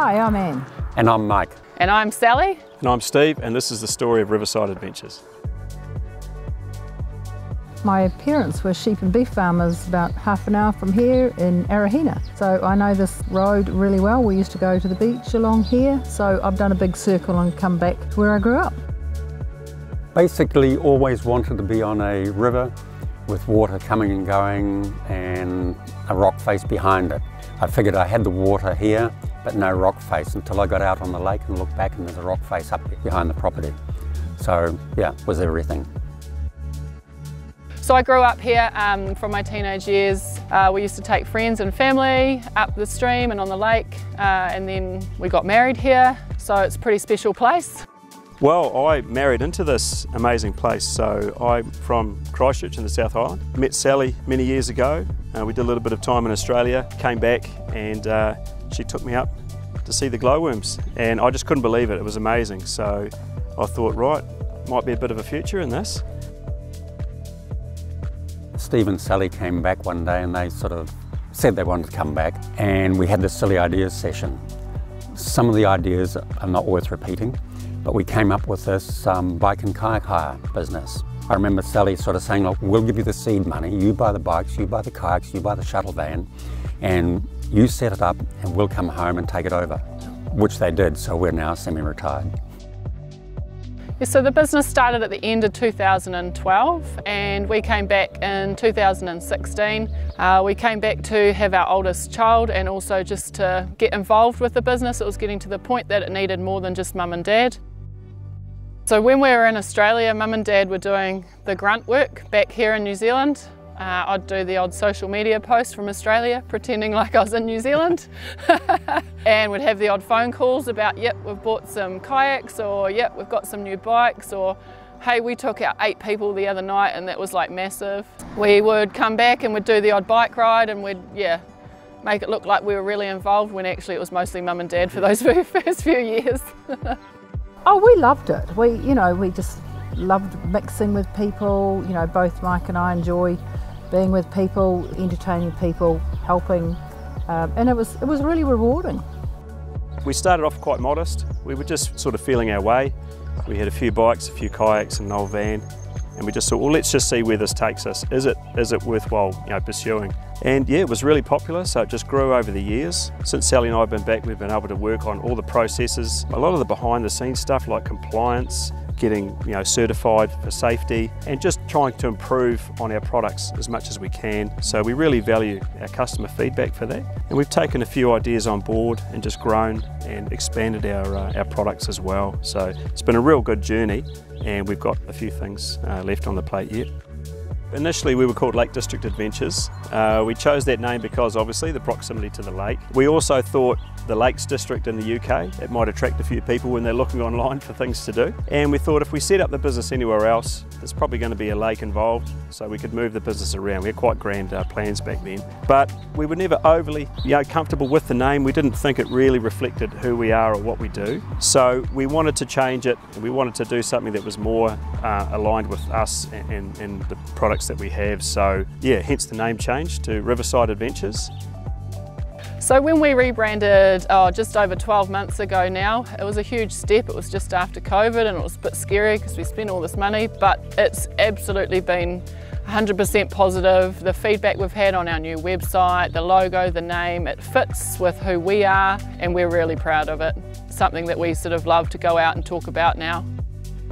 Hi, I'm Anne. And I'm Mike. And I'm Sally. And I'm Steve, and this is the story of Riverside Adventures. My parents were sheep and beef farmers about half an hour from here in Arahina. So I know this road really well. We used to go to the beach along here, so I've done a big circle and come back to where I grew up. Basically always wanted to be on a river with water coming and going and a rock face behind it. I figured I had the water here, but no rock face until I got out on the lake and looked back and there's a rock face up behind the property. So yeah, it was everything. So I grew up here from my teenage years. We used to take friends and family up the stream and on the lake, and then we got married here, so it's a pretty special place. Well, I married into this amazing place. So I'm from Christchurch in the South Island. Met Sally many years ago. We did a little bit of time in Australia, came back, and she took me up to see the glowworms, and I just couldn't believe it. It was amazing. So I thought, right, might be a bit of a future in this. Steve and Sally came back one day and they sort of said they wanted to come back, and we had this silly ideas session. Some of the ideas are not worth repeating, but we came up with this bike and kayak hire business. I remember Sally sort of saying, look, we'll give you the seed money, you buy the bikes, you buy the kayaks, you buy the shuttle van, and you set it up and we'll come home and take it over, which they did, so we're now semi-retired. Yeah, so the business started at the end of 2012 and we came back in 2016. We came back to have our oldest child and also just to get involved with the business. It was getting to the point that it needed more than just mum and dad. So when we were in Australia, mum and dad were doing the grunt work back here in New Zealand. I'd do the odd social media post from Australia, pretending like I was in New Zealand. And we'd have the odd phone calls about, yep, we've bought some kayaks, or yep, we've got some new bikes, or hey, we took out 8 people the other night and that was like massive. We would come back and we'd do the odd bike ride and we'd, yeah, make it look like we were really involved when actually it was mostly mum and dad for those first few years. Oh, we loved it. We just loved mixing with people. You know, both Mike and I enjoy being with people, entertaining people, helping, and it was really rewarding. We started off quite modest. We were just sort of feeling our way. We had a few bikes, a few kayaks and an old van, and we just thought, well, let's just see where this takes us. Is it worthwhile, pursuing? And yeah, it was really popular, so it just grew over the years. Since Sally and I have been back, we've been able to work on all the processes, a lot of the behind the scenes stuff like compliance, getting certified for safety, and just trying to improve on our products as much as we can. So we really value our customer feedback for that. And we've taken a few ideas on board and just grown and expanded our products as well. So it's been a real good journey, and we've got a few things left on the plate yet. Initially we were called Lake District Adventures. We chose that name because obviously the proximity to the lake. We also thought the Lakes District in the UK, it might attract a few people when they're looking online for things to do. And we thought if we set up the business anywhere else, there's probably going to be a lake involved, so we could move the business around. We had quite grand plans back then. But we were never overly comfortable with the name. We didn't think it really reflected who we are or what we do. So we wanted to change it, and we wanted to do something that was more aligned with us and the products that we have. So yeah, hence the name change to Riverside Adventures. So when we rebranded just over 12 months ago now, it was a huge step. It was just after COVID and it was a bit scary because we spent all this money, but it's absolutely been 100% positive. The feedback we've had on our new website, the logo, the name, it fits with who we are and we're really proud of it. Something that we sort of love to go out and talk about now.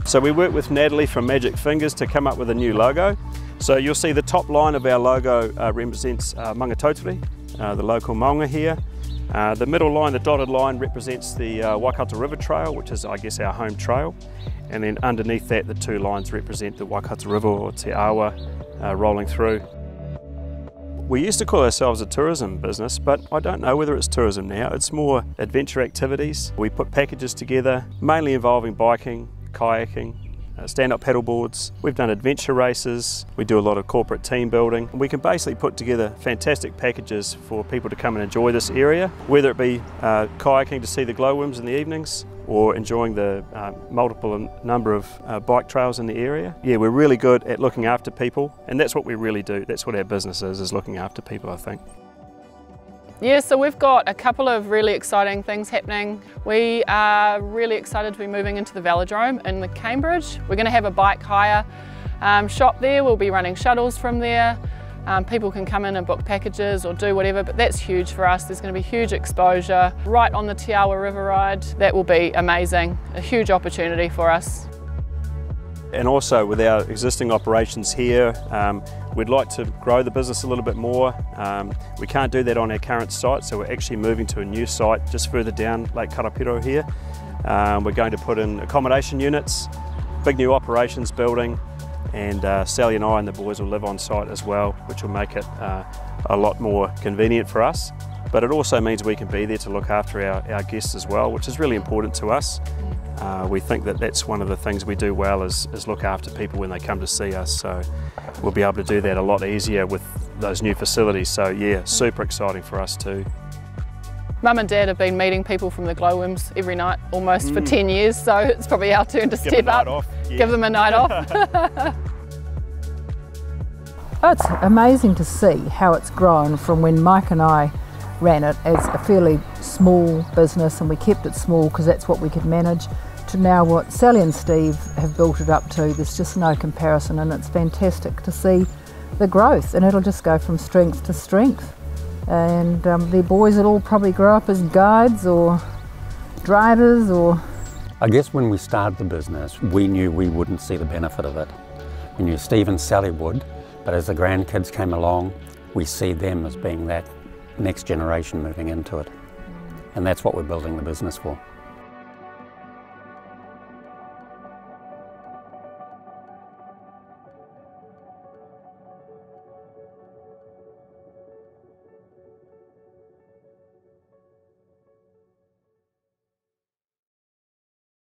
So we worked with Natalie from Magic Fingers to come up with a new logo. So you'll see the top line of our logo represents Maungatautari, the local maunga here. The middle line, the dotted line, represents the Waikato River Trail, which is, I guess, our home trail. And then underneath that, the 2 lines represent the Waikato River, or Te Awa, rolling through. We used to call ourselves a tourism business, but I don't know whether it's tourism now. It's more adventure activities. We put packages together, mainly involving biking, kayaking, stand-up paddle boards. We've done adventure races. We do a lot of corporate team building. We can basically put together fantastic packages for people to come and enjoy this area, whether it be kayaking to see the glowworms in the evenings or enjoying the multiple number of bike trails in the area. Yeah, we're really good at looking after people, and that's what we really do. That's what our business is looking after people, I think. Yeah, so we've got a couple of really exciting things happening. We are really excited to be moving into the velodrome in the Cambridge. We're going to have a bike hire shop there. We'll be running shuttles from there. People can come in and book packages or do whatever, but that's huge for us. There's going to be huge exposure right on the Te Awa River ride. That will be amazing, a huge opportunity for us. And also with our existing operations here, we'd like to grow the business a little bit more. We can't do that on our current site, so we're actually moving to a new site just further down Lake Karapiro here. We're going to put in accommodation units, big new operations building, and Sally and I and the boys will live on site as well, which will make it a lot more convenient for us. But it also means we can be there to look after our guests as well, which is really important to us. We think that that's one of the things we do well is look after people when they come to see us, so we'll be able to do that a lot easier with those new facilities. So yeah, super exciting for us too. Mum and Dad have been meeting people from the glowworms every night almost for 10 years, so it's probably our turn to step up. Off. Yeah. Give them a night off. Oh, it's amazing to see how it's grown from when Mike and I ran it as a fairly small business, and we kept it small because that's what we could manage, to now what Sally and Steve have built it up to. There's just no comparison, and it's fantastic to see the growth, and it'll just go from strength to strength. And their boys will all probably grow up as guides or drivers or... I guess when we started the business, we knew we wouldn't see the benefit of it. We knew Steve and Sally would, but as the grandkids came along, we see them as being that next generation moving into it. And that's what we're building the business for.